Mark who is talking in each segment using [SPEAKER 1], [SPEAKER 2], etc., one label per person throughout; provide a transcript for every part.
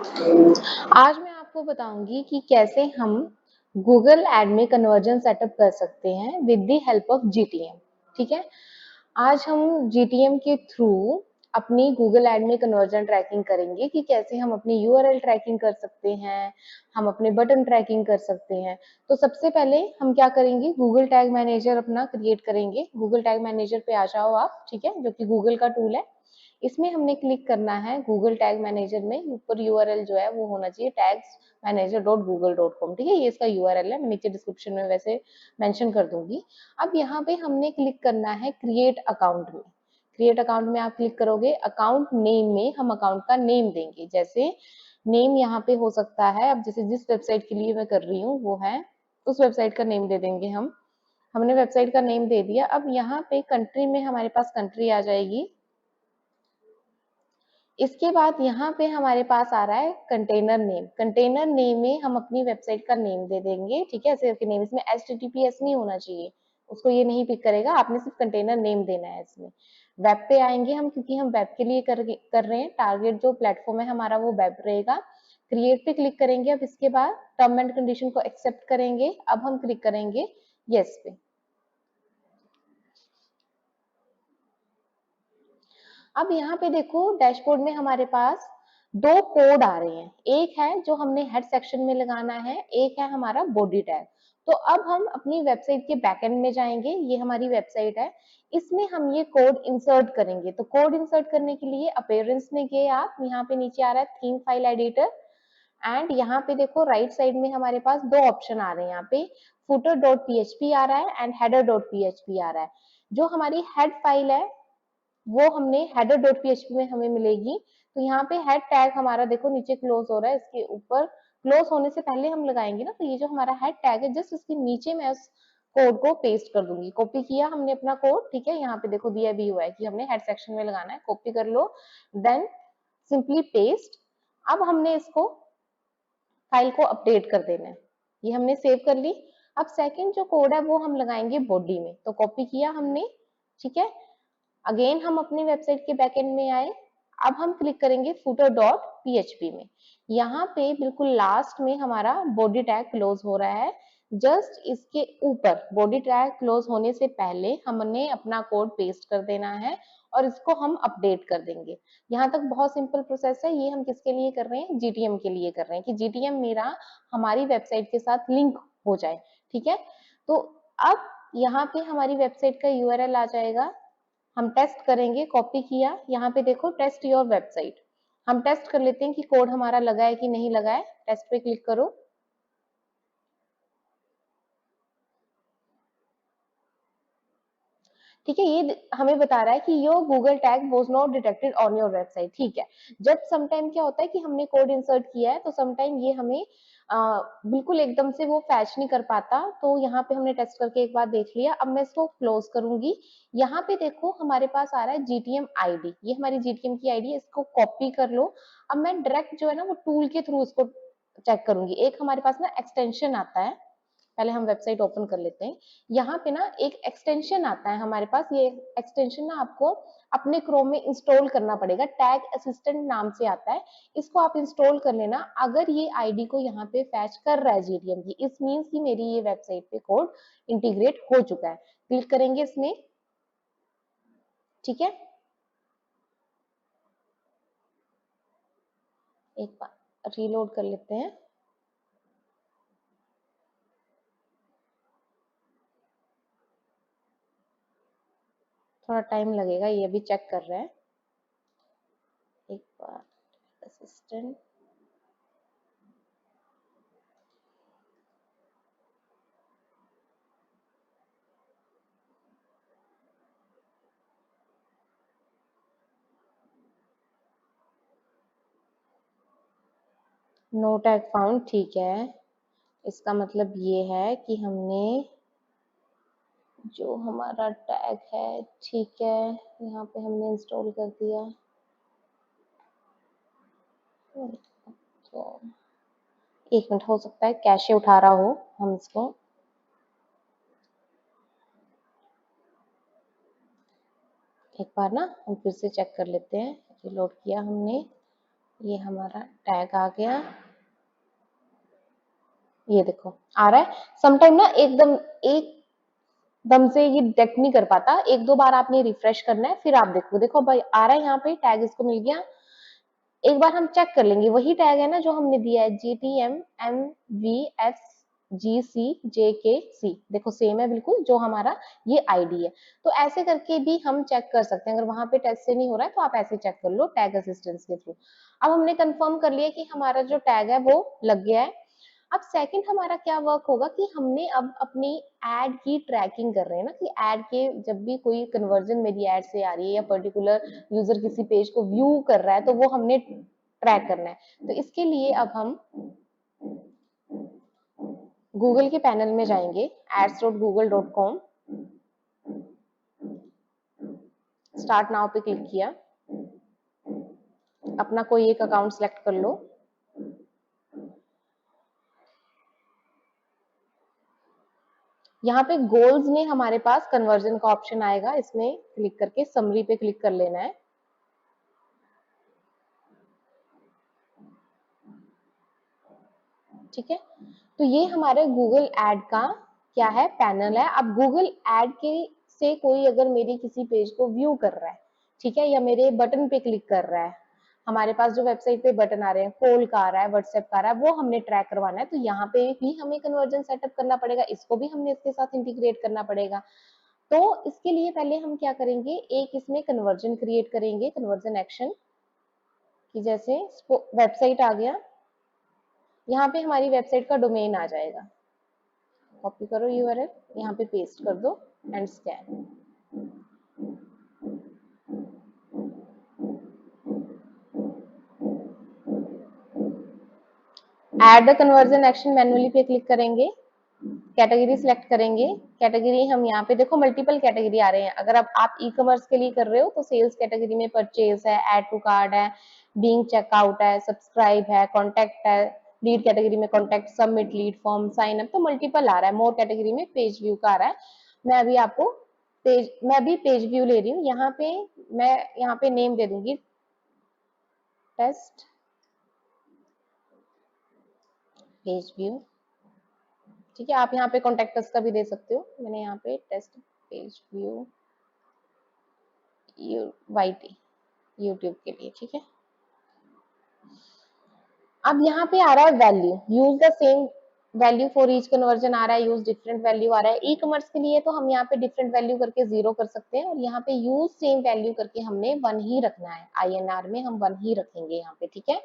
[SPEAKER 1] आज मैं आपको बताऊंगी कि कैसे हम गूगल एड में कन्वर्जन सेटअप कर सकते हैं with the help of GTM. ठीक है, आज हम जीटीएम के थ्रू अपनी गूगल एड में कन्वर्जन ट्रैकिंग करेंगे कि कैसे हम अपनी यूआरएल ट्रैकिंग कर सकते हैं, हम अपने बटन ट्रैकिंग कर सकते हैं। तो सबसे पहले हम क्या करेंगे, गूगल टैग मैनेजर अपना क्रिएट करेंगे। गूगल टैग मैनेजर पे आ जाओ आप, ठीक है, जो कि गूगल का टूल है। इसमें हमने क्लिक करना है गूगल टैग मैनेजर में, ऊपर यूआरएल जो है वो होना चाहिए टैग्स manager.google.com। ठीक है, ये इसका यूआरएल है, मैं नीचे डिस्क्रिप्शन में वैसे मेंशन कर दूंगी। अब यहाँ पे हमने क्लिक करना है क्रिएट अकाउंट में। क्रिएट अकाउंट में आप क्लिक करोगे, अकाउंट नेम में हम अकाउंट का नेम देंगे। जैसे नेम यहाँ पे हो सकता है, अब जैसे जिस वेबसाइट के लिए मैं कर रही हूँ वो है, उस वेबसाइट का नेम दे देंगे हम। हमने वेबसाइट का नेम दे दिया। अब यहाँ पे कंट्री में हमारे पास कंट्री आ जाएगी। इसके बाद यहाँ पे हमारे पास आ रहा है कंटेनर नेम। कंटेनर नेम में हम अपनी वेबसाइट का नेम दे देंगे। ठीक है, सिर्फ नेम, इसमें HTTPS नहीं होना चाहिए, उसको ये नहीं पिक करेगा, आपने सिर्फ कंटेनर नेम देना है इसमें। वेब पे आएंगे हम, क्योंकि हम वेब के लिए कर रहे हैं, टारगेट जो प्लेटफॉर्म है हमारा वो वेब रहेगा। क्रिएट पे क्लिक करेंगे। अब इसके बाद टर्म एंड कंडीशन को एक्सेप्ट करेंगे। अब हम क्लिक करेंगे यस पे। अब यहाँ पे देखो डैशबोर्ड में हमारे पास दो कोड आ रहे हैं। एक है जो हमने हेड सेक्शन में लगाना है, एक है हमारा बॉडी टैग। तो अब हम अपनी वेबसाइट के बैकएंड में जाएंगे। ये हमारी वेबसाइट है, इसमें हम ये कोड इंसर्ट करेंगे। तो कोड इंसर्ट करने के लिए अपीयरेंस में गए आप, यहाँ पे नीचे आ रहा है थीम फाइल एडिटर, एंड यहाँ पे देखो राइट साइड में हमारे पास दो ऑप्शन आ रहे हैं। यहाँ पे footer.php आ रहा है एंड header.php आ रहा है। जो हमारी हेड फाइल है वो हमने header.php में हमें मिलेगी। तो यहाँ पे हेड टैग हमारा देखो नीचे क्लोज हो रहा है, इसके ऊपर क्लोज होने से पहले हम लगाएंगे ना। तो ये जो हमारा हेड टैग है, जस्ट इसके नीचे मैं उस कोड को पेस्ट कर दूंगी। कॉपी किया हमने अपना कोड, ठीक है, यहाँ पे देखो दिया भी हुआ है कि हमने हेड सेक्शन में लगाना है। कॉपी कर लो, देन सिंपली पेस्ट। अब हमने इसको फाइल को अपडेट कर देना है। ये हमने सेव कर ली। अब सेकंड जो कोड है वो हम लगाएंगे बॉडी में। तो कॉपी किया हमने, ठीक है। अगेन हम अपनी वेबसाइट के बैकएंड में आए। अब हम क्लिक करेंगे footer.php में। यहाँ पे बिल्कुल लास्ट में हमारा बॉडी टैग क्लोज हो रहा है। जस्ट इसके ऊपर बॉडी टैग क्लोज होने से पहले हमने अपना कोड पेस्ट कर देना है और इसको हम अपडेट कर देंगे। यहाँ तक बहुत सिंपल प्रोसेस है। ये हम किसके लिए कर रहे हैं, जीटीएम के लिए कर रहे हैं, कि जीटीएम मेरा हमारी वेबसाइट के साथ लिंक हो जाए। ठीक है, तो अब यहाँ पे हमारी वेबसाइट का यूआरएल आ जाएगा। हम टेस्ट करेंगे, कॉपी किया, यहाँ पे देखो टेस्ट योर वेबसाइट। हम टेस्ट कर लेते हैं कि कोड हमारा लगा है कि नहीं लगा है। टेस्ट पे क्लिक करो। ठीक है, ये हमें बता रहा है कि your Google tag was not detected on your website. ठीक है, जब समटाइम क्या होता है कि हमने कोड इंसर्ट किया है तो समटाइम ये हमें बिल्कुल एकदम से वो फैच नहीं कर पाता। तो यहाँ पे हमने टेस्ट करके एक बार देख लिया। अब मैं इसको क्लोज करूंगी। यहाँ पे देखो हमारे पास आ रहा है जीटीएम आईडी, ये हमारी जीटीएम की आईडी है, इसको कॉपी कर लो। अब मैं डायरेक्ट जो है ना वो टूल के थ्रू इसको चेक करूंगी। एक हमारे पास ना एक्सटेंशन आता है, पहले हम वेबसाइट ओपन कर लेते हैं। यहाँ पे ना एक एक्सटेंशन आता है हमारे पास। ये एक्सटेंशन ना आपको अपने क्रोम में इंस्टॉल करना पड़ेगा, टैग असिस्टेंट नाम से आता है। इसको आप इंस्टॉल कर लेना। अगर ये आईडी को यहाँ पे फैच कर रहा है जीटीएम की, इस मीन्स की मेरी ये वेबसाइट पे कोड इंटीग्रेट हो चुका है। क्लिक करेंगे इसमें, ठीक है। एक बार रीलोड कर लेते हैं। थोड़ा टाइम लगेगा, ये अभी चेक कर रहे हैं। एक बार असिस्टेंट, नो टैग फाउंड, ठीक है। इसका मतलब ये है कि हमने जो हमारा टैग है, ठीक है, यहाँ पे हमने इंस्टॉल कर दिया। तो एक मिनट, हो सकता है कैशे उठा रहा हो, हम इसको एक बार ना हम फिर से चेक कर लेते हैं। रिलोड किया हमने, ये हमारा टैग आ गया, ये देखो आ रहा है। समटाइम ना एकदम एकदम से ये डिटेक्ट नहीं कर पाता, एक दो बार आपने रिफ्रेश करना है, फिर आप देखो, देखो भाई आ रहा है यहाँ पे टैग, इसको मिल गया। एक बार हम चेक कर लेंगे, वही टैग है ना जो हमने दिया है, GTM MVFGCJKC, देखो सेम है बिल्कुल जो हमारा ये आईडी है। तो ऐसे करके भी हम चेक कर सकते हैं, अगर वहां पे टेस्ट से नहीं हो रहा है तो आप ऐसे चेक कर लो टैग असिस्टेंस के थ्रू। अब हमने कंफर्म कर लिया कि हमारा जो टैग है वो लग गया है। अब सेकंड हमारा क्या वर्क होगा कि हमने अब अपनी एड की ट्रैकिंग कर रहे हैं ना, कि एड के जब भी कोई कन्वर्जन मेरी एड से आ रही है या पर्टिकुलर यूजर किसी पेज को व्यू कर रहा है तो वो हमने ट्रैक करना है। तो इसके लिए अब हम गूगल के पैनल में जाएंगे, ads.google.com, स्टार्ट नाउ पे क्लिक किया, अपना कोई एक अकाउंट सेलेक्ट कर लो। यहाँ पे गोल्स में हमारे पास कन्वर्जन का ऑप्शन आएगा, इसमें क्लिक करके समरी पे क्लिक कर लेना है। ठीक है, तो ये हमारे गूगल एड का क्या है, पैनल है। अब गूगल एड के से कोई अगर मेरी किसी पेज को व्यू कर रहा है, ठीक है, या मेरे बटन पे क्लिक कर रहा है, हमारे पास जो वेबसाइट पे बटन आ रहे हैं, कॉल का आ रहा है, व्हाट्सएप का आ रहा है, वो हमने ट्रैक करवाना है, तो यहाँ पे भी हमें कन्वर्जन सेटअप करना पड़ेगा, इसको भी हमने इसके साथ इंटीग्रेट करना पड़ेगा। तो इसके लिए पहले हम क्या करेंगे, एक इसमें कन्वर्जन क्रिएट करेंगे, कन्वर्जन एक्शन की, जैसे वेबसाइट आ गया, यहाँ पे हमारी वेबसाइट का डोमेन आ जाएगा, कॉपी करो यूआरएल, यहाँ पे पेस्ट कर दो and scan. Add the conversion action manually पे क्लिक करेंगे, कैटेगरी सिलेक्ट करेंगे। कैटेगरी हम यहाँ पे देखो मल्टीपल कैटेगरी आ रहे हैं, अगर आप ई कॉमर्स के लिए कर रहे हो तो सेल्स कैटेगरी में परचेज है, एड टू कार्ड है, बीइंग चेकआउट है, सब्सक्राइब है, कॉन्टेक्ट है, लीड कैटेगरी में contact, submit lead form, sign up, तो मल्टीपल आ रहा है। मोर कैटेगरी में पेज व्यू का आ रहा है। मैं अभी पेज व्यू ले रही हूँ, मैं यहाँ पे नेम दे दूंगी टेस्ट पेज व्यू। ठीक है, आप यहाँ पे कॉन्टेक्ट का भी दे सकते हो, मैंने यहाँ पे test page view YT YouTube के लिए। ठीक है, अब यहाँ पे आ रहा है value, use the same value for each conversion आ रहा है, यूज डिफरेंट वैल्यू आ रहा है। ई कॉमर्स के लिए तो हम यहाँ पे डिफरेंट वैल्यू करके 0 कर सकते हैं, और यहाँ पे यूज सेम वैल्यू करके हमने 1 ही रखना है, INR में हम 1 ही रखेंगे यहाँ पे। ठीक है,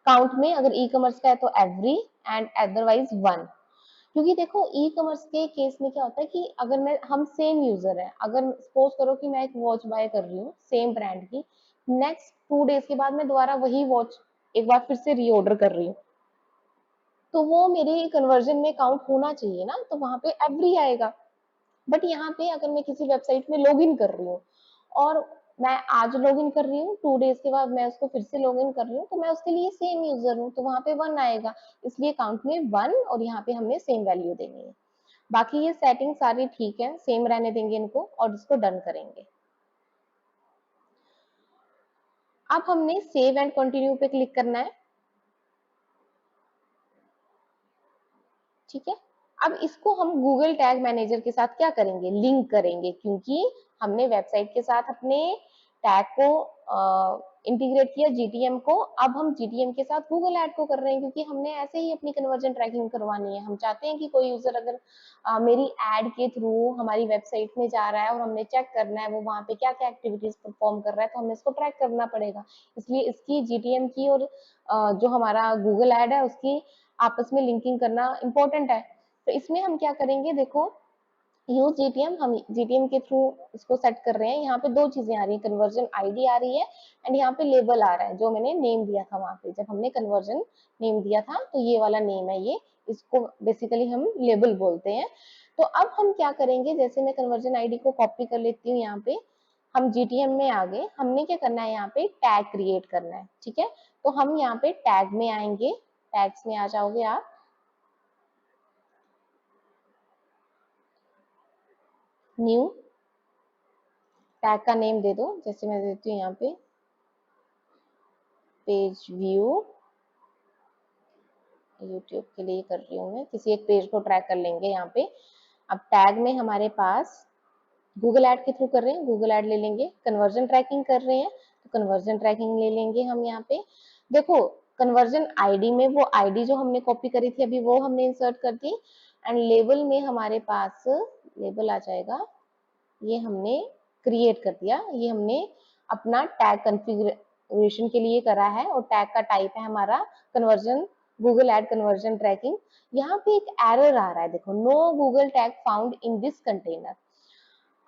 [SPEAKER 1] काउंट में अगर ई कॉमर्स का है तो एवरी एंड अदरवाइज 1, क्योंकि देखो ई कॉमर्स के केस में क्या होता है कि अगर हम सेम यूजर है, अगर सपोज करो कि मैं एक वॉच बाय कर रही हूँ सेम ब्रांड की, नेक्स्ट 2 डेज के बाद मैं दोबारा वही वॉच एक बार फिर से रीऑर्डर कर रही हूँ, तो वो मेरे कन्वर्जन में काउंट होना चाहिए ना, तो वहां पे एवरी आएगा। बट यहाँ पे अगर मैं किसी वेबसाइट में लॉग इन कर रही हूँ, और मैं आज लॉग इन कर रही हूँ, 2 डेज के बाद मैं उसको फिर से लॉग इन कर रही हूँ, तो मैं उसके लिए सेम यूजर हूँ, तो वहां पे 1 आएगा, इसलिए काउंट में 1, और यहाँ पे हमने सेम वैल्यू देनी है। बाकी ये सेटिंग सारी ठीक है, सेम रहने देंगे इनको, और इसको डन करेंगे। अब हमने सेव एंड कंटिन्यू पे क्लिक करना है। ठीक है, अब इसको हम गूगल टैग मैनेजर के साथ क्या करेंगे, लिंक करेंगे, क्योंकि हमने वेबसाइट के साथ अपने टैग को इंटीग्रेट किया, जीटीएम को। अब हम जीटीएम के साथ गूगल ऐड को कर रहे हैं, क्योंकि हमने ऐसे ही अपनी कन्वर्जन ट्रैकिंग करवानी है। हम चाहते हैं कि कोई यूजर अगर मेरी एड के थ्रू हमारी वेबसाइट में जा रहा है, और हमने चेक करना है वो वहां पे क्या क्या एक्टिविटीज परफॉर्म कर रहा है, तो हमें इसको ट्रैक करना पड़ेगा। इसलिए इसकी जीटीएम की और जो हमारा गूगल ऐड है उसकी आपस में लिंकिंग करना इंपॉर्टेंट है। तो इसमें हम क्या करेंगे, देखो यूज जीटीएम, हम जीटीएम के थ्रू इसको सेट कर रहे हैं। यहाँ पे 2 चीजें आ रही है, कन्वर्जन आईडी आ रही है, एंड यहाँ पे लेबल आ रहा है, जो मैंने नेम दिया था वहां पे, जब हमने कन्वर्जन नेम दिया था तो ये वाला नेम है ये, इसको बेसिकली हम लेबल बोलते हैं। तो अब हम क्या करेंगे, जैसे मैं कन्वर्जन आईडी को कॉपी कर लेती हूँ, यहाँ पे हम जीटीएम में आ गए, हमने क्या करना है, यहाँ पे टैग क्रिएट करना है। ठीक है, तो हम यहाँ पे टैग में आएंगे, टैग्स में आ जाओगे आप, न्यू टैग का नेम दे दो, जैसे मैं देती हूँ यहाँ पे पेज व्यू, यूट्यूब के लिए कर रही हूँ मैं, किसी एक पेज को ट्रैक कर लेंगे यहाँ पे। अब टैग में हमारे पास गूगल ऐड के थ्रू कर रहे हैं, गूगल ऐड ले लेंगे। कन्वर्जन ट्रैकिंग कर रहे हैं तो कन्वर्जन ट्रैकिंग ले लेंगे हम यहाँ पे। देखो कन्वर्जन आईडी में वो आईडी जो हमने कॉपी करी थी अभी वो हमने इंसर्ट कर दी। एंड लेबल में हमारे पास लेबल आ जाएगा, ये हमने क्रिएट कर दिया। ये हमने अपना टैग कॉन्फ़िगरेशन के लिए करा है और टैग का टाइप है हमारा conversion, Google ad conversion tracking. यहाँ पे एक एरर आ रहा है, देखो no Google tag found in this container.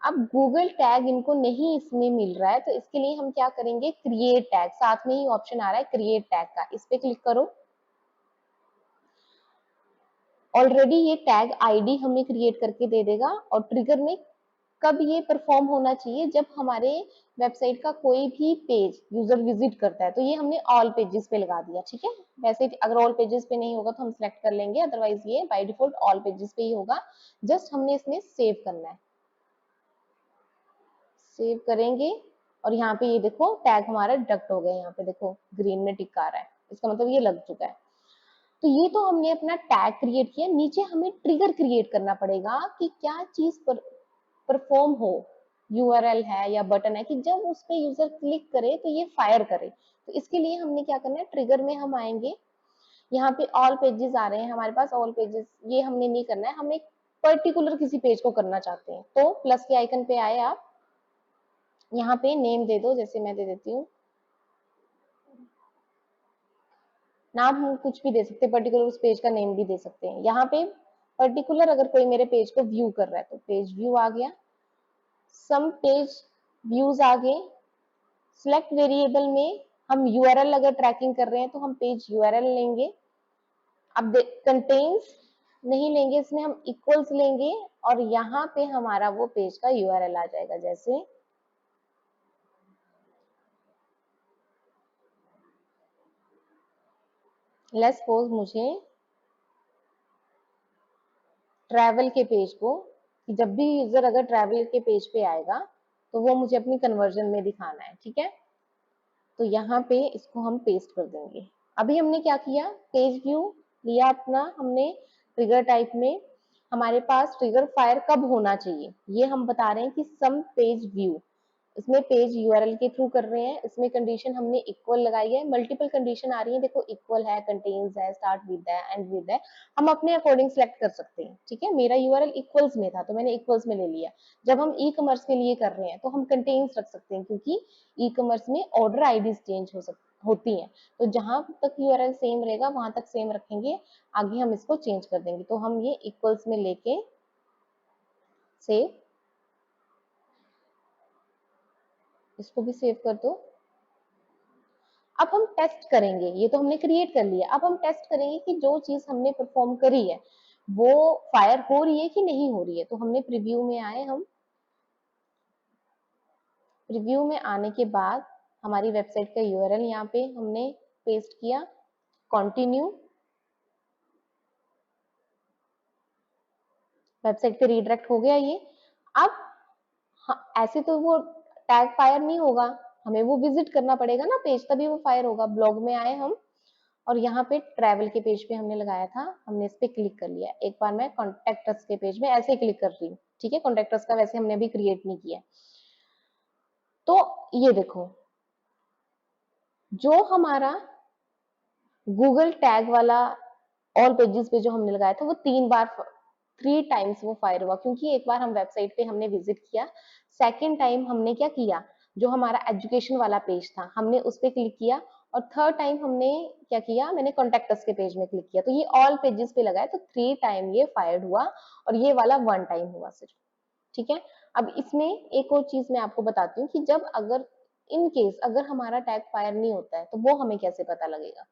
[SPEAKER 1] अब गूगल टैग इनको नहीं इसमें मिल रहा है तो इसके लिए हम क्या करेंगे, क्रिएट टैग, साथ में ही ऑप्शन आ रहा है क्रिएट टैग का, इस पे क्लिक करो। ऑलरेडी ये टैग आईडी हमें क्रिएट करके दे देगा। और ट्रिगर में कब ये परफॉर्म होना चाहिए, जब हमारे वेबसाइट का कोई भी पेज यूजर विजिट करता है, तो ये हमने ऑल पेजेस पे लगा दिया, ठीक है। वैसे अगर ऑल पेजेस पे नहीं होगा तो हम सिलेक्ट कर लेंगे, अदरवाइज ये बाय डिफॉल्ट ऑल पेजेस पे ही होगा। जस्ट हमने इसमें सेव करना है, सेव करेंगे और यहाँ पे ये देखो टैग हमारा डिडक्ट हो गया, यहाँ पे देखो ग्रीन में टिक आ रहा है, इसका मतलब ये लग चुका है। तो ये तो हमने अपना टैग क्रिएट किया, नीचे हमें ट्रिगर क्रिएट करना पड़ेगा कि क्या चीज पर परफॉर्म हो, यूआरएल है या बटन है कि जब उस पे यूजर क्लिक करे तो ये फायर करे। तो इसके लिए हमने क्या करना है, ट्रिगर में हम आएंगे, यहाँ पे ऑल पेजेस आ रहे हैं हमारे पास, ऑल पेजेस ये हमने नहीं करना है, हम एक पर्टिकुलर किसी पेज को करना चाहते हैं। तो प्लस के आइकन पे आए आप, यहाँ पे नेम दे दो, जैसे मैं दे देती हूँ नाम, हम कुछ भी दे सकते हैं, पर्टिकुलर उस पेज का नेम भी दे सकते हैं। यहाँ पे पर्टिकुलर अगर कोई मेरे पेज को व्यू कर रहा है तो पेज व्यू आ गया, सम पेज व्यूज आ गए। सिलेक्ट वेरिएबल में हम यूआरएल अगर ट्रैकिंग कर रहे हैं तो हम पेज यूआरएल लेंगे। अब कंटेन्स नहीं लेंगे, इसमें हम इक्वल्स लेंगे और यहाँ पे हमारा वो पेज का यूआरएल आ जाएगा। जैसे लेट्स सपोज मुझे ट्रैवल के पेज को, कि जब भी यूजर अगर ट्रैवल के पेज पे आएगा तो वो मुझे अपनी कन्वर्जन में दिखाना है, ठीक है। तो यहाँ पे इसको हम पेस्ट कर देंगे। अभी हमने क्या किया, पेज व्यू लिया अपना हमने, ट्रिगर टाइप में हमारे पास ट्रिगर फायर कब होना चाहिए ये हम बता रहे हैं कि सम पेज व्यू, इसमें पेज यूआरएल के थ्रू कर रहे हैं, इसमें कंडीशन हमने इक्वल लगाई है। मल्टीपल कंडीशन आ रही है, देखो इक्वल है, कंटेन्स है, स्टार्ट विद है, एंड विद है, हम अपने अकॉर्डिंग सेलेक्ट कर सकते हैं, ठीक है। मेरा यूआरएल इक्वल्स में था तो मैंने इक्वल्स में ले लिया। जब हम ई कॉमर्स के लिए कर रहे हैं तो हम कंटेन्स रख सकते हैं, क्योंकि ई कॉमर्स में ऑर्डर आईडीज चेंज होती हैं, तो जहां तक यूआरएल सेम रहेगा वहां तक सेम रखेंगे, आगे हम इसको चेंज कर देंगे। तो हम ये इक्वल्स में लेके सेव, इसको भी सेव कर दो। अब हम टेस्ट करेंगे, ये तो हमने क्रिएट कर लिया, अब हम टेस्ट करेंगे कि जो चीज हमने परफॉर्म करी है वो फायर हो रही है कि नहीं हो रही है। तो हमने प्रीव्यू में आए, हम प्रीव्यू में आने के बाद हमारी वेबसाइट का यूआरएल यहाँ पे हमने पेस्ट किया, कंटिन्यू, वेबसाइट पे रीडायरेक्ट हो गया ये। अब ऐसे तो वो टैग फायर नहीं होगा, हमें वो विजिट करना पड़ेगा ना पेज, तभी वो फायर होगा। ब्लॉग में आए हम और यहाँ पे ट्रैवल के पेज पे हमने लगाया था, हमने इस पे क्लिक कर लिया। एक बार मैं कॉन्टेक्ट अस के पेज में ऐसे क्लिक कर रही हूँ, ठीक है, कॉन्टेक्ट अस का वैसे हमने अभी क्रिएट नहीं किया। तो ये देखो जो हमारा गूगल टैग वाला ऑल पेजेस पे जो हमने लगाया था वो 3 बार, 3 टाइम्स वो फायर हुआ, क्योंकि एक बार हम वेबसाइट पे हमने विजिट किया, सेकेंड टाइम हमने क्या किया, जो हमारा एजुकेशन वाला पेज था हमने उस पर क्लिक किया, और थर्ड टाइम हमने क्या किया, मैंने कॉन्टेक्ट अस के पेज में क्लिक किया। तो ये ऑल पेजेस पे लगाया तो 3 टाइम ये फायर हुआ और ये वाला 1 टाइम हुआ सिर्फ, ठीक है। अब इसमें एक और चीज मैं आपको बताती हूँ कि जब अगर इन केस अगर हमारा टैग फायर नहीं होता है तो वो हमें कैसे पता लगेगा।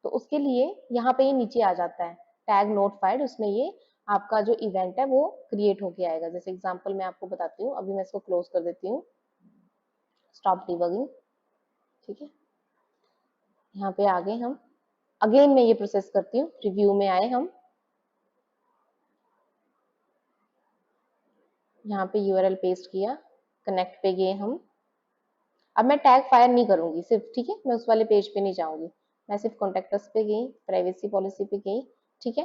[SPEAKER 1] तो उसके लिए यहाँ पे ये नीचे आ जाता है टैग नोट फाइड, उसमें ये आपका जो इवेंट है वो क्रिएट होके आएगा। जैसे एग्जांपल मैं आपको बताती हूँ, अभी मैं इसको क्लोज कर देती हूँ, स्टॉप डिबगिंग, ठीक है। यहाँ पे आ गए हम, अगेन मैं ये प्रोसेस करती हूँ, रिव्यू में आए हम, यहाँ पे यूआरएल पेस्ट किया, कनेक्ट पे गए हम। अब मैं टैग फायर नहीं करूंगी सिर्फ, ठीक है, मैं उस वाले पेज पे नहीं जाऊंगी, मैं सिर्फ कॉन्टेक्टस पे गई, प्राइवेसी पॉलिसी पे गई, ठीक है।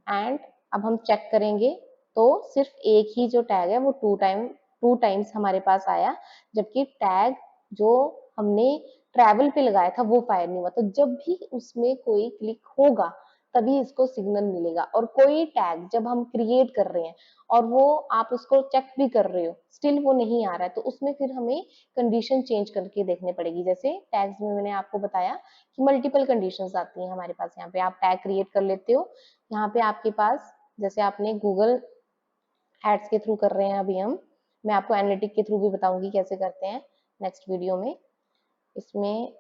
[SPEAKER 1] एंड अब हम चेक करेंगे तो सिर्फ एक ही जो टैग है वो टू टाइम्स हमारे पास आया, जबकि टैग जो हमने ट्रैवल पे लगाया था वो फायर नहीं हुआ। तो जब भी उसमें कोई क्लिक होगा तभी इसको सिग्नल मिलेगा। और कोई टैग जब हम क्रिएट कर रहे हैं और वो आप उसको चेक भी कर रहे हो, स्टिल वो नहीं आ रहा है, तो उसमें फिर हमें कंडीशन चेंज करके देखने पड़ेगी। जैसे टैग्स में मैंने आपको बताया कि मल्टीपल कंडीशंस आती हैं हमारे पास। यहाँ पे आप टैग क्रिएट कर लेते हो, यहाँ पे आपके पास जैसे आपने गूगल एड्स के थ्रू कर रहे हैं अभी हम, मैं आपको एनालिटिक के थ्रू भी बताऊंगी कैसे करते हैं नेक्स्ट वीडियो में। इसमें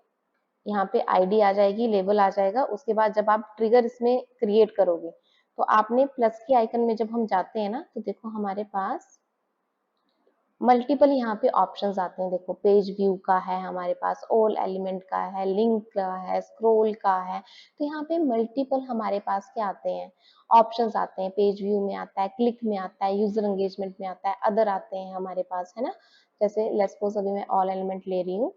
[SPEAKER 1] यहाँ पे आईडी आ जाएगी, लेबल आ जाएगा, उसके बाद जब आप ट्रिगर इसमें क्रिएट करोगे तो आपने प्लस के आइकन में जब हम जाते हैं ना, तो देखो हमारे पास मल्टीपल यहाँ पे ऑप्शंस आते हैं। देखो पेज व्यू का है हमारे पास, ऑल एलिमेंट का है, लिंक का है, स्क्रॉल का है। तो यहाँ पे मल्टीपल हमारे पास क्या आते हैं, ऑप्शंस आते हैं। पेज व्यू में आता है, क्लिक में आता है, यूजर एंगेजमेंट में आता है, अदर आते हैं हमारे पास, है ना। जैसे लेट्स सपोज अभी मैं ऑल एलिमेंट ले रही हूँ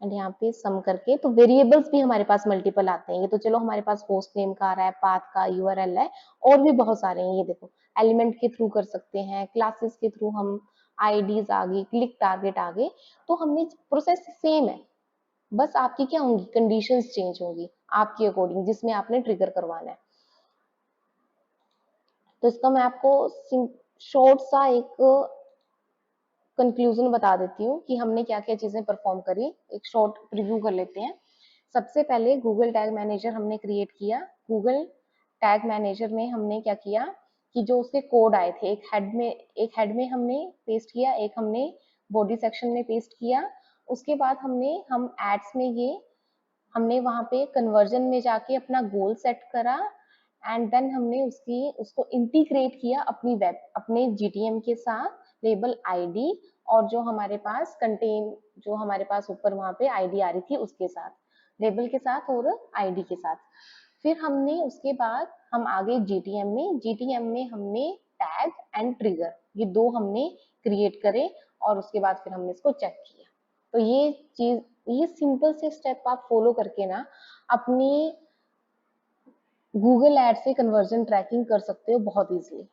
[SPEAKER 1] एंड यहाँ पे सम करके, तो वेरिएबल्स भी हमारे पास मल्टीपल आते हैं। ये तो चलो हमारे पास होस्ट नेम का आ रहा है, पाथ का, यूआरएल है, और भी बहुत सारे हैं। ये देखो एलिमेंट के थ्रू कर सकते हैं, क्लासेस के थ्रू हम आईडीज आ गई, क्लिक टारगेट आ गए। तो हमने प्रोसेस सेम है, बस आपकी क्या होंगी, कंडीशंस चेंज होंगी आपके अकॉर्डिंग जिसमें आपने ट्रिगर करवाना है। तो इसका मैं आपको शॉर्ट सा एक कंक्लूजन बता देती हूँ कि हमने क्या क्या चीजें परफॉर्म करी। एक शॉर्ट रिव्यू कर लेते हैं। सबसे पहले गूगल टैग मैनेजर हमने क्रिएट किया। गूगल टैग मैनेजर में हमने क्या किया कि जो उसके कोड आए थे, एक हेड में हमने पेस्ट किया, एक हमने बॉडी सेक्शन में पेस्ट किया। उसके बाद हम एड्स में ये हमने वहां पे कन्वर्जन में जाके अपना गोल सेट करा एंड देन हमने उसको इंटीग्रेट किया अपने जीटीएम के साथ, लेबल आईडी और जो हमारे पास कंटेन, जो हमारे पास ऊपर वहां पे आईडी आ रही थी उसके साथ, लेबल के साथ और आईडी के साथ। फिर हमने उसके बाद हम आगे जीटीएम में हमने टैग एंड ट्रिगर ये दो हमने क्रिएट करे और उसके बाद फिर हमने इसको चेक किया। तो ये सिंपल से स्टेप आप फॉलो करके ना अपनी गूगल एड से कन्वर्जन ट्रैकिंग कर सकते हो बहुत इजीली।